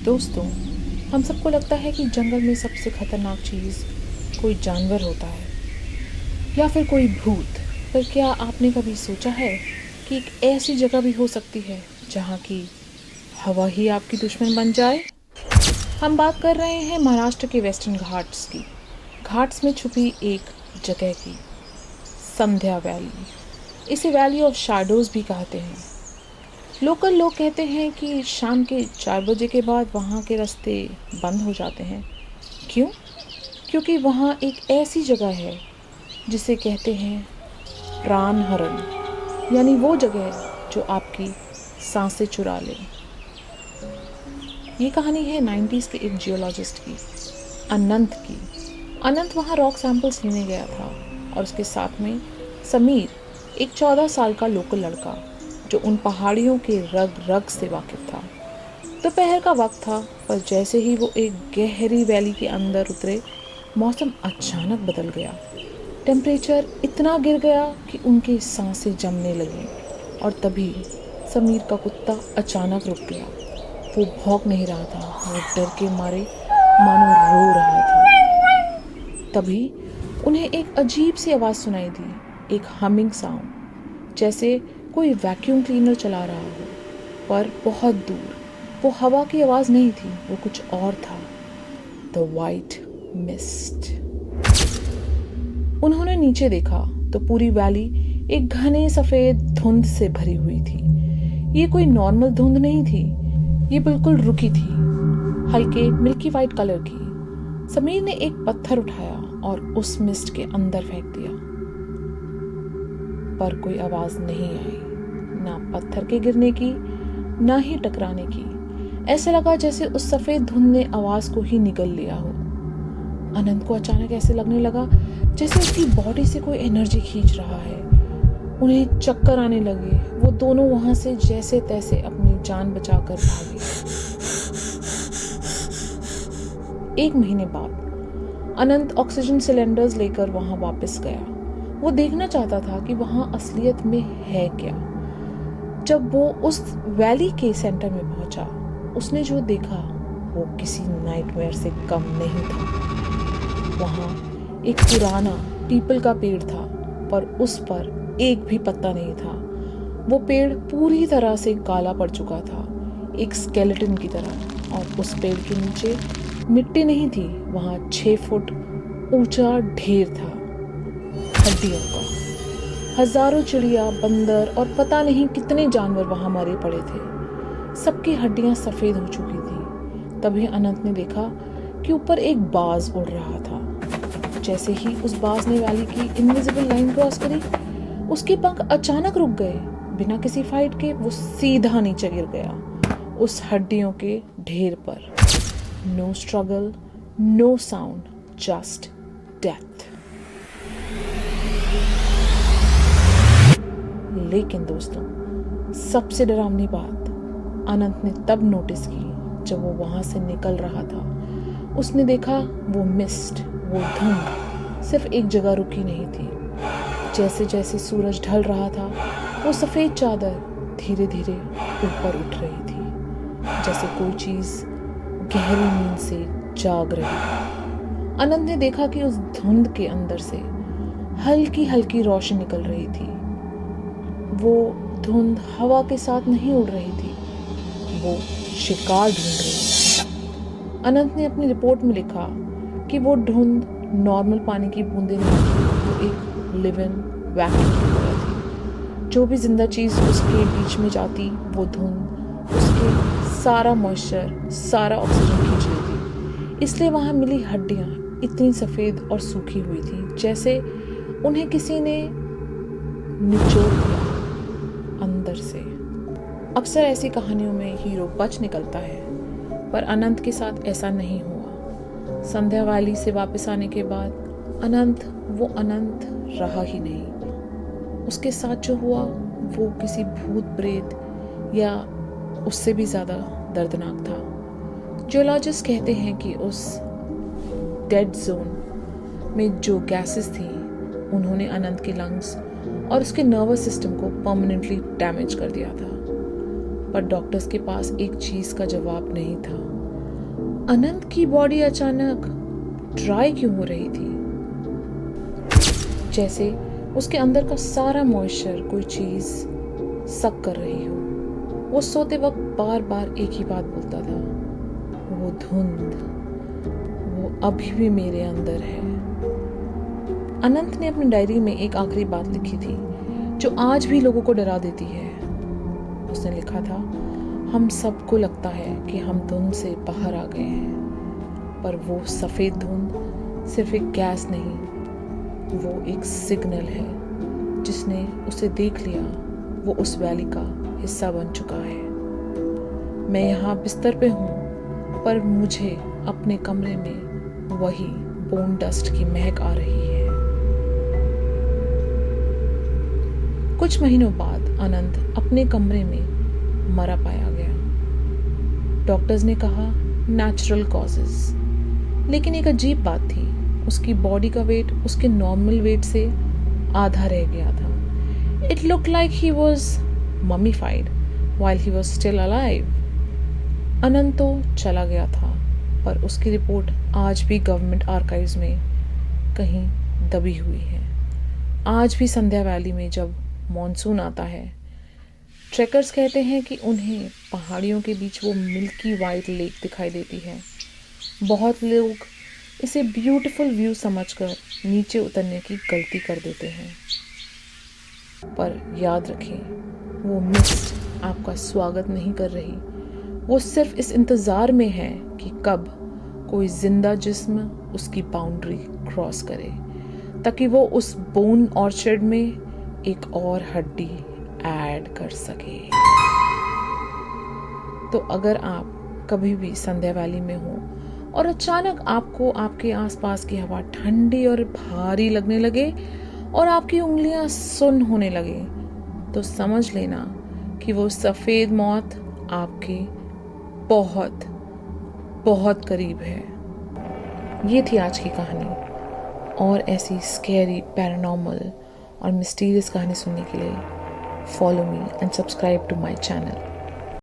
दोस्तों, हम सबको लगता है कि जंगल में सबसे खतरनाक चीज़ कोई जानवर होता है या फिर कोई भूत। पर क्या आपने कभी सोचा है कि एक ऐसी जगह भी हो सकती है जहाँ की हवा ही आपकी दुश्मन बन जाए? हम बात कर रहे हैं महाराष्ट्र के वेस्टर्न घाट्स की। घाट्स में छुपी एक जगह की, संध्या वैली। इसे वैली ऑफ शैडोज़ भी कहते हैं। लोकल लोग कहते हैं कि शाम के 4 बजे के बाद वहाँ के रास्ते बंद हो जाते हैं। क्यों? क्योंकि वहाँ एक ऐसी जगह है जिसे कहते हैं प्राण हरण, यानी वो जगह जो आपकी सांसें चुरा ले। ये कहानी है 90s के एक जियोलॉजिस्ट की, अनंत की। अनंत वहाँ रॉक सैंपल्स लेने गया था और उसके साथ में समीर, एक 14 साल का लोकल लड़का जो उन पहाड़ियों के रग रग से वाकिफ था। दोपहर का वक्त था, पर जैसे ही वो एक गहरी वैली के अंदर उतरे, मौसम अचानक बदल गया। टेम्परेचर इतना गिर गया कि उनकी सांसें जमने लगीं। और तभी समीर का कुत्ता अचानक रुक गया। वो भौंक नहीं रहा था, वो डर के मारे मानो रो रहा था। तभी उन्हें एक अजीब सी आवाज़ सुनाई दी, एक हमिंग साउंड, जैसे कोई वैक्यूम क्लीनर चला रहा हो, पर बहुत दूर। वो हवा की आवाज़ नहीं थी, वो कुछ और था। The white mist. उन्होंने नीचे देखा तो पूरी वैली एक घने सफ़ेद धुंध से भरी हुई थी। ये कोई नॉर्मल धुंध नहीं थी, ये बिल्कुल रुकी थी, हल्के मिल्की वाइट कलर की। समीर ने एक पत्थर उठाया और उस मिस्ट के अंदर फेंक दिया, पर कोई आवाज़ नहीं आई, ना पत्थर के गिरने की, ना ही टकराने की। ऐसे लगा जैसे उस सफ़ेद धुंध ने आवाज़ को ही निगल लिया हो। अनंत को अचानक ऐसे लगने लगा जैसे उसकी बॉडी से कोई एनर्जी खींच रहा है। उन्हें चक्कर आने लगे। वो दोनों वहाँ से जैसे तैसे अपनी जान बचाकर भागे। 1 महीने बाद अनंत ऑक्सीजन सिलेंडर्स लेकर वहाँ वापस गया। वो देखना चाहता था कि वहाँ असलियत में है क्या। जब वो उस वैली के सेंटर में पहुंचा, उसने जो देखा वो किसी नाइटमेयर से कम नहीं था। वहाँ एक पुराना पीपल का पेड़ था, पर उस पर एक भी पत्ता नहीं था। वो पेड़ पूरी तरह से काला पड़ चुका था, एक स्केलेटन की तरह। और उस पेड़ के नीचे मिट्टी नहीं थी, वहाँ 6 फुट ऊंचा ढेर था, हड्डियों का। हजारों चिड़िया, बंदर और पता नहीं कितने जानवर वहां मरे पड़े थे। सबकी हड्डियां सफेद हो चुकी थी। तभी अनंत ने देखा कि ऊपर एक बाज उड़ रहा था। जैसे ही उस बाज ने वैली की इनविजिबल लाइन क्रॉस करी, उसके पंख अचानक रुक गए। बिना किसी फाइट के वो सीधा नीचे गिर गया, उस हड्डियों के ढेर पर। No struggle, no sound, just death. लेकिन दोस्तों, सबसे डरावनी बात अनंत ने तब नोटिस की जब वो वहां से निकल रहा था। उसने देखा वो मिस्ट, वो धुंध सिर्फ एक जगह रुकी नहीं थी। जैसे जैसे सूरज ढल रहा था, वो सफेद चादर धीरे धीरे ऊपर उठ रही थी, जैसे कोई चीज गहरी नींद से जाग रही थी। अनंत ने देखा कि उस धुंध के अंदर से हल्की हल्की रोशनी निकल रही थी। वो धुंध हवा के साथ नहीं उड़ रही थी, वो शिकार ढूंढ रही थी। अनंत ने अपनी रिपोर्ट में लिखा कि वो धुंध नॉर्मल पानी की बूंदें नहीं थी, वो एक लिव-इन वैक्यूम की तरह थी। जो भी जिंदा चीज उसके बीच में जाती, वो धुंध उसके सारा मॉइस्चर, सारा ऑक्सीजन खींच लेती। इसलिए वहां मिली हड्डियां इतनी सफेद और सूखी हुई थी, जैसे उन्हें किसी ने निचोड़ दिया अंदर से। अक्सर ऐसी कहानियों में हीरो बच निकलता है, पर अनंत के साथ ऐसा नहीं हुआ। संध्या वैली से वापस आने के बाद अनंत वो अनंत रहा ही नहीं। उसके साथ जो हुआ वो किसी भूत प्रेत या उससे भी ज़्यादा दर्दनाक था। जियोलॉजिस्ट कहते हैं कि उस डेड जोन में जो गैसेस थी, उन्होंने अनंत के लंग्स और उसके नर्वस सिस्टम को परमानेंटली डैमेज कर दिया था। पर डॉक्टर्स के पास एक चीज़ का जवाब नहीं था। अनंत की बॉडी अचानक ड्राई क्यों हो रही थी, जैसे उसके अंदर का सारा मॉइस्चर कोई चीज सक कर रही हो। वो सोते वक्त बार बार एक ही बात बोलता था, वो धुंध, वो अभी भी मेरे अंदर है। अनंत ने अपनी डायरी में एक आखिरी बात लिखी थी जो आज भी लोगों को डरा देती है। उसने लिखा था, हम सबको लगता है कि हम धुंध से बाहर आ गए हैं, पर वो सफेद धुंध सिर्फ एक गैस नहीं, वो एक सिग्नल है। जिसने उसे देख लिया वो उस वैली का हिस्सा बन चुका है। मैं यहाँ बिस्तर पे हूँ, पर मुझे अपने कमरे में वही बोन डस्ट की महक आ रही है। कुछ महीनों बाद अनंत अपने कमरे में मरा पाया गया। डॉक्टर्स ने कहा नेचुरल कॉजेज, लेकिन एक अजीब बात थी, उसकी बॉडी का वेट उसके नॉर्मल वेट से आधा रह गया था। It looked like he was mummified while he was still alive. Anant तो चला गया था, पर उसकी रिपोर्ट आज भी गवर्नमेंट आर्काइव्स में कहीं दबी हुई है। आज भी संध्या वैली में जब मॉनसून आता है, ट्रेकर्स कहते हैं कि उन्हें पहाड़ियों के बीच वो मिल्की वाइट लेक दिखाई देती है। बहुत लोग इसे ब्यूटीफुल व्यू समझकर नीचे उतरने की गलती कर देते हैं, पर याद रखें, वो मिस्ट आपका स्वागत नहीं कर रही। वो सिर्फ इस इंतज़ार में है कि कब कोई जिंदा जिस्म उसकी बाउंड्री क्रॉस करे, ताकि वो उस बोन ऑर्चर्ड में एक और हड्डी ऐड कर सके। तो अगर आप कभी भी संध्या वैली में हो और अचानक आपको आपके आसपास की हवा ठंडी और भारी लगने लगे और आपकी उंगलियां सुन्न होने लगे, तो समझ लेना कि वो सफ़ेद मौत आपके बहुत बहुत करीब है। ये थी आज की कहानी, और ऐसी स्कैरी, पैरानॉर्मल और मिस्टीरियस कहानी सुनने के लिए follow me and subscribe to my channel.